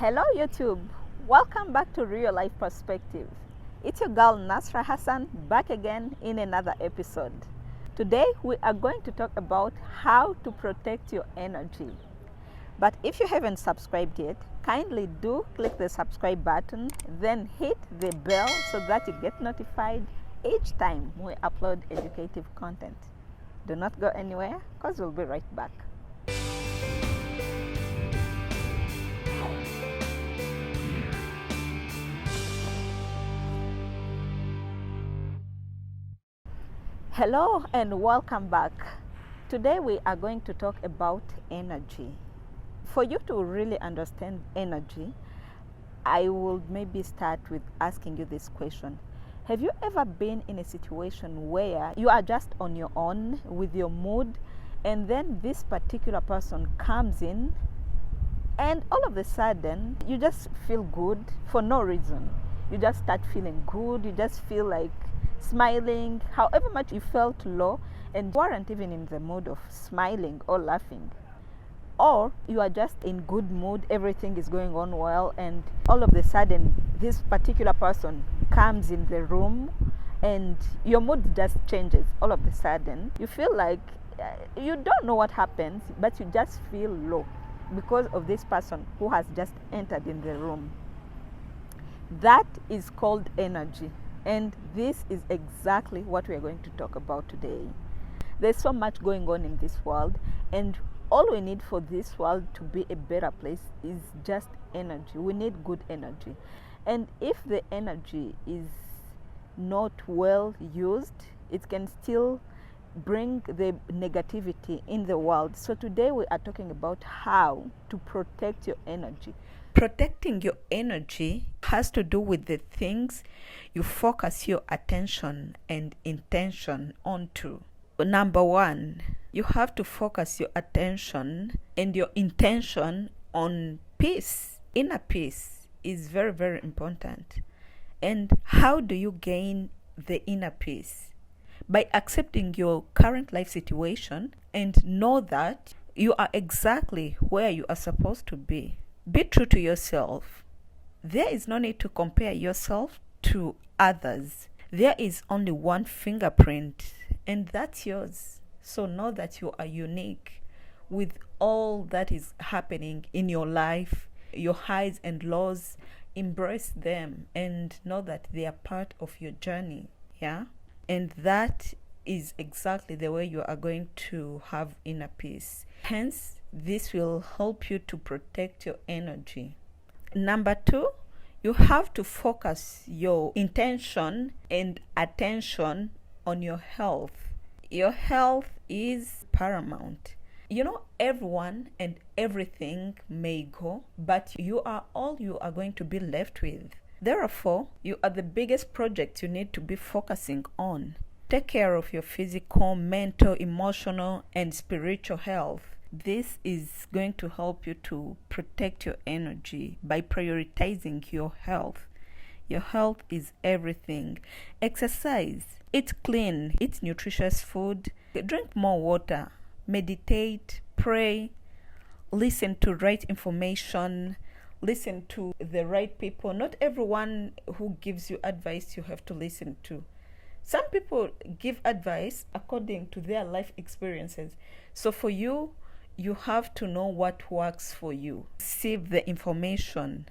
Hello YouTube, welcome back to Real Life Perspective. It's your girl Nasra Hassan back again in another episode. Today we are going to talk about how to protect your energy. But if you haven't subscribed yet, kindly do click the subscribe button, then hit the bell so that you get notified each time we upload educative content. Do not go anywhere because we'll be right back. Hello and welcome back. Today we are going to talk about energy. For you to really understand energy, I will maybe start with asking you this question. Have you ever been in a situation where you are just on your own with your mood, and then this particular person comes in and all of a sudden you just feel good for no reason? You just start feeling good, you just feel like smiling, however much you felt low and weren't even in the mood of smiling or laughing. Or you are just in good mood, everything is going on well, and all of a sudden this particular person comes in the room and your mood just changes. All of a sudden you feel like you don't know what happens, but you just feel low because of this person who has just entered in the room. That is called energy. And this is exactly what we are going to talk about today. There's so much going on in this world, and all we need for this world to be a better place is just energy. We need good energy. And if the energy is not well used, it can still bring the negativity in the world. So today we are talking about how to protect your energy. Protecting your energy has to do with the things you focus your attention and intention onto. Number one, you have to focus your attention and your intention on peace. Inner peace is very, very important. And how do you gain the inner peace? By accepting your current life situation and know that you are exactly where you are supposed to be. Be true to yourself. There is no need to compare yourself to others. There is only one fingerprint, and that's yours. So know that you are unique with all that is happening in your life, your highs and lows. Embrace them and know that they are part of your journey. Yeah? And that is exactly the way you are going to have inner peace. Hence, this will help you to protect your energy. Number two, you have to focus your intention and attention on your health. Your health is paramount. You know, everyone and everything may go, but you are all you are going to be left with. Therefore, you are the biggest project you need to be focusing on. Take care of your physical, mental, emotional, and spiritual health. This is going to help you to protect your energy by prioritizing your health. Your health is everything. Exercise, eat clean, eat nutritious food, drink more water, meditate, pray, listen to right information, listen to the right people. Not everyone who gives you advice you have to listen to. Some people give advice according to their life experiences. So for you, you have to know what works for you. Receive the information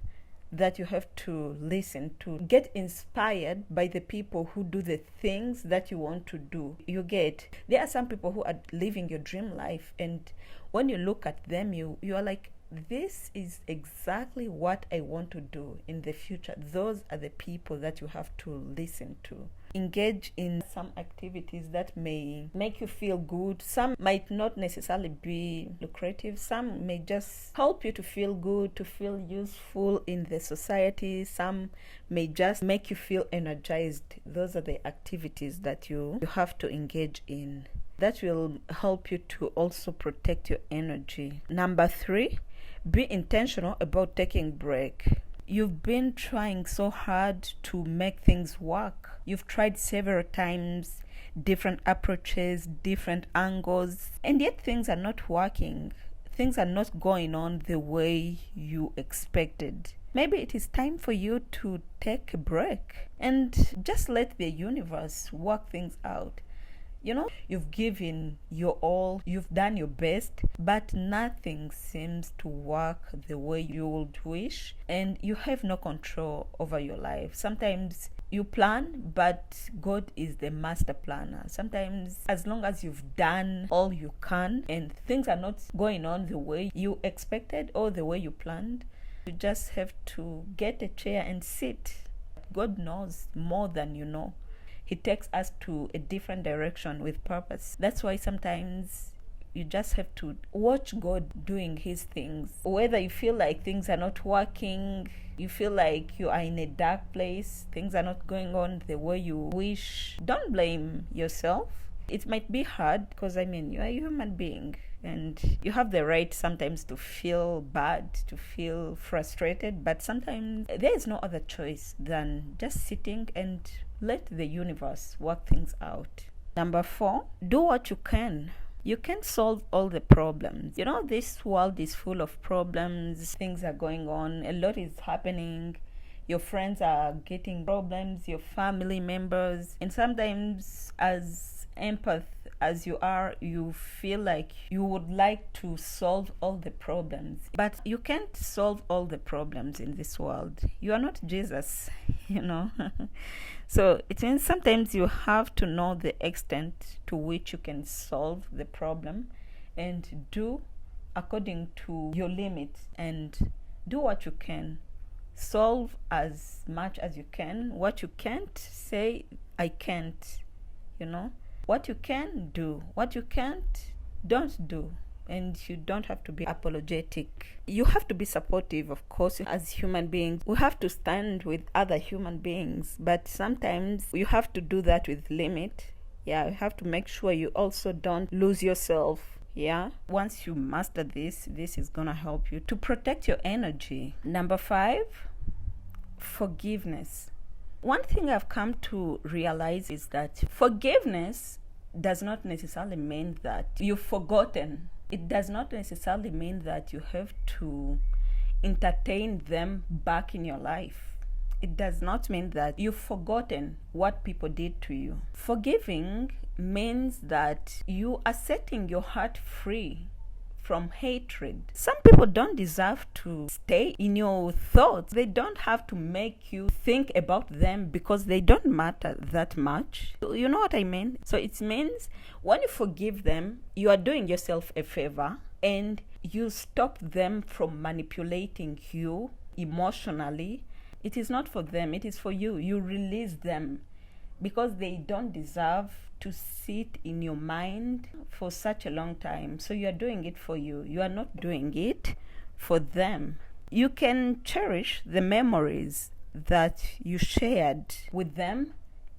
that you have to listen to. Get inspired by the people who do the things that you want to do. There are some people who are living your dream life, and when you look at them, you are like, this is exactly what I want to do in the future. Those are the people that you have to listen to. Engage in some activities that may make you feel good. Some might not necessarily be lucrative. Some may just help you to feel good, to feel useful in the society. Some may just make you feel energized. Those are the activities that you have to engage in. That will help you to also protect your energy. Number three, be intentional about taking break. You've been trying so hard to make things work. You've tried several times, different approaches, different angles, and yet things are not working. things are not going on the way you expected. Maybe it is time for you to take a break and just let the universe work things out. You've given your all, you've done your best, but nothing seems to work the way you would wish, and you have no control over your life. Sometimes you plan, but God is the master planner. Sometimes, as long as you've done all you can and things are not going on the way you expected or the way you planned, you just have to get a chair and sit. God knows more than you know. He takes us to a different direction with purpose. That's why sometimes you just have to watch God doing his things. Whether you feel like things are not working, you feel like you are in a dark place, things are not going on the way you wish, don't blame yourself. It might be hard because, you are a human being and you have the right sometimes to feel bad, to feel frustrated, but sometimes there is no other choice than just sitting and let the universe work things out. Number 4, do what you can. You can solve all the problems. This world is full of problems. Things are going on. A lot is happening. Your friends are getting problems, your family members. And sometimes, as empath as you are, you feel like you would like to solve all the problems. But you can't solve all the problems in this world. You are not Jesus, So it means sometimes you have to know the extent to which you can solve the problem and do according to your limit and do what you can. Solve as much as you can. What you can't, say, I can't, What you can, do. What you can't, don't do. And you don't have to be apologetic. You have to be supportive, of course, as human beings. We have to stand with other human beings, but sometimes you have to do that with limit. You have to make sure you also don't lose yourself. Once you master this is gonna help you to protect your energy. Number 5, forgiveness. One thing I've come to realize is that forgiveness does not necessarily mean that you've forgotten. It does not necessarily mean that you have to entertain them back in your life. It does not mean that you've forgotten what people did to you. Forgiving means that you are setting your heart free from hatred. Some people don't deserve to stay in your thoughts. They don't have to make you think about them because they don't matter that much. You know what I mean? So it means when you forgive them, you are doing yourself a favor and you stop them from manipulating you emotionally. It is not for them, it is for you. You release them because they don't deserve to sit in your mind for such a long time. So you are doing it for you. You are not doing it for them. You can cherish the memories that you shared with them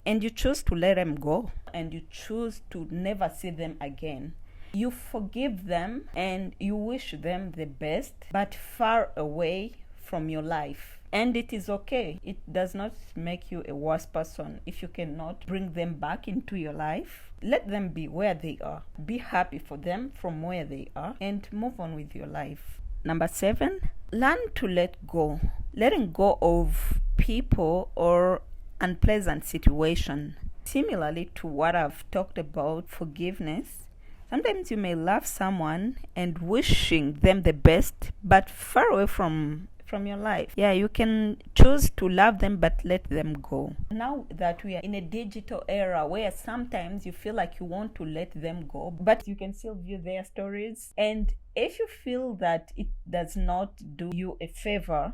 and you choose to let them go and you choose to never see them again. You forgive them and you wish them the best, but far away from your life. And it is okay. It does not make you a worse person if you cannot bring them back into your life. Let them be where they are. Be happy for them from where they are and move on with your life. Number 7, learn to let go. Letting go of people or unpleasant situation. Similarly to what I've talked about, forgiveness. Sometimes you may love someone and wishing them the best, but far away from your life. You can choose to love them but let them go. Now that we are in a digital era where sometimes you feel like you want to let them go, but you can still view their stories. And if you feel that it does not do you a favor,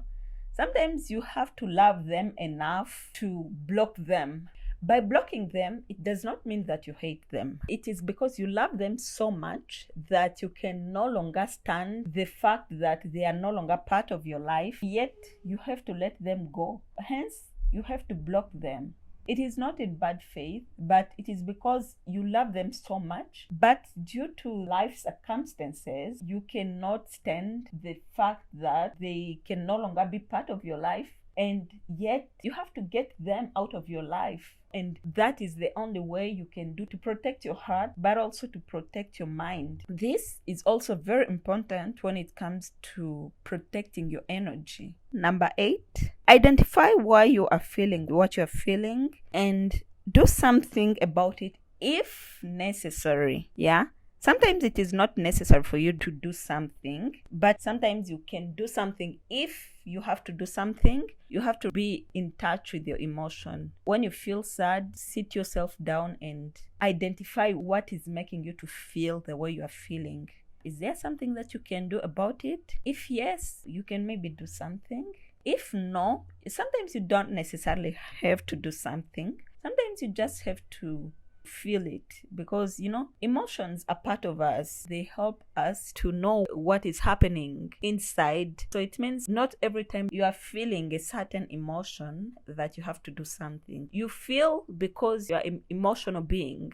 sometimes you have to love them enough to block them. By blocking them, it does not mean that you hate them. It is because you love them so much that you can no longer stand the fact that they are no longer part of your life, yet you have to let them go. Hence, you have to block them. It is not in bad faith, but it is because you love them so much. But due to life circumstances, you cannot stand the fact that they can no longer be part of your life. and yet you have to get them out of your life. And that is the only way you can do to protect your heart, but also to protect your mind. This is also very important when it comes to protecting your energy. Number 8, identify why you are feeling what you're feeling and do something about it if necessary. Yeah. Sometimes it is not necessary for you to do something, but sometimes you can do something. If you have to do something, you have to be in touch with your emotion. When you feel sad, sit yourself down and identify what is making you to feel the way you are feeling. Is there something that you can do about it? If yes, you can maybe do something. If no, sometimes you don't necessarily have to do something. Sometimes you just have to feel it, because emotions are part of us. They help us to know what is happening inside. So it means not every time you are feeling a certain emotion that you have to do something. You feel because you are an emotional being.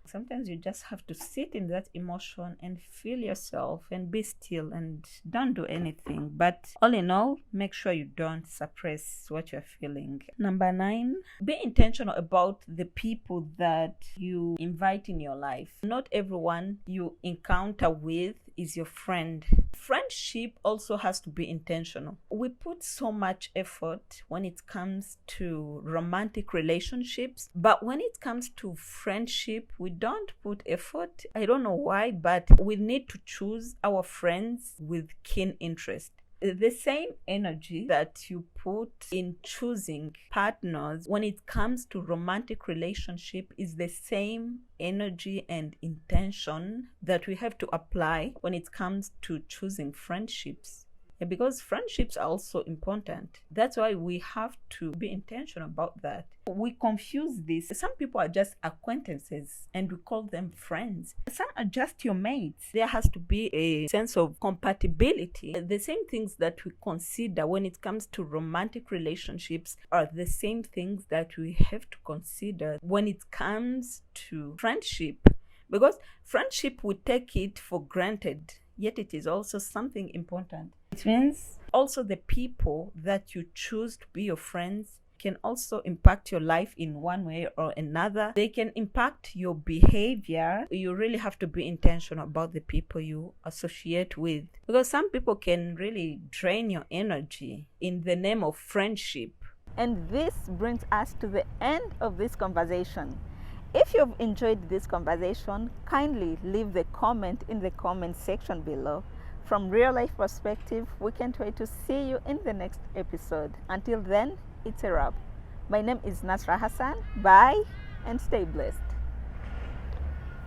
Sometimes you just have to sit in that emotion and feel yourself and be still and don't do anything. But all in all, make sure you don't suppress what you're feeling. Number 9, be intentional about the people that you invite in your life. Not everyone you encounter with is your friend. Friendship also has to be intentional. We put so much effort when it comes to romantic relationships, but when it comes to friendship, we don't put effort. I don't know why, but we need to choose our friends with keen interest. The same energy that you put in choosing partners when it comes to romantic relationship is the same energy and intention that we have to apply when it comes to choosing friendships. Because friendships are also important. That's why we have to be intentional about that. We confuse this. Some people are just acquaintances and we call them friends. Some are just your mates. There has to be a sense of compatibility. The same things that we consider when it comes to romantic relationships are the same things that we have to consider when it comes to friendship. Because friendship, we take it for granted, yet it is also something important. It means also the people that you choose to be your friends can also impact your life in one way or another. They can impact your behavior. You really have to be intentional about the people you associate with, because some people can really drain your energy in the name of friendship. And this brings us to the end of this conversation. If you've enjoyed this conversation, kindly leave the comment in the comment section below. From Real Life Perspective, we can't wait to see you in the next episode. Until then, it's a wrap. My name is Nasra Hassan. Bye and stay blessed.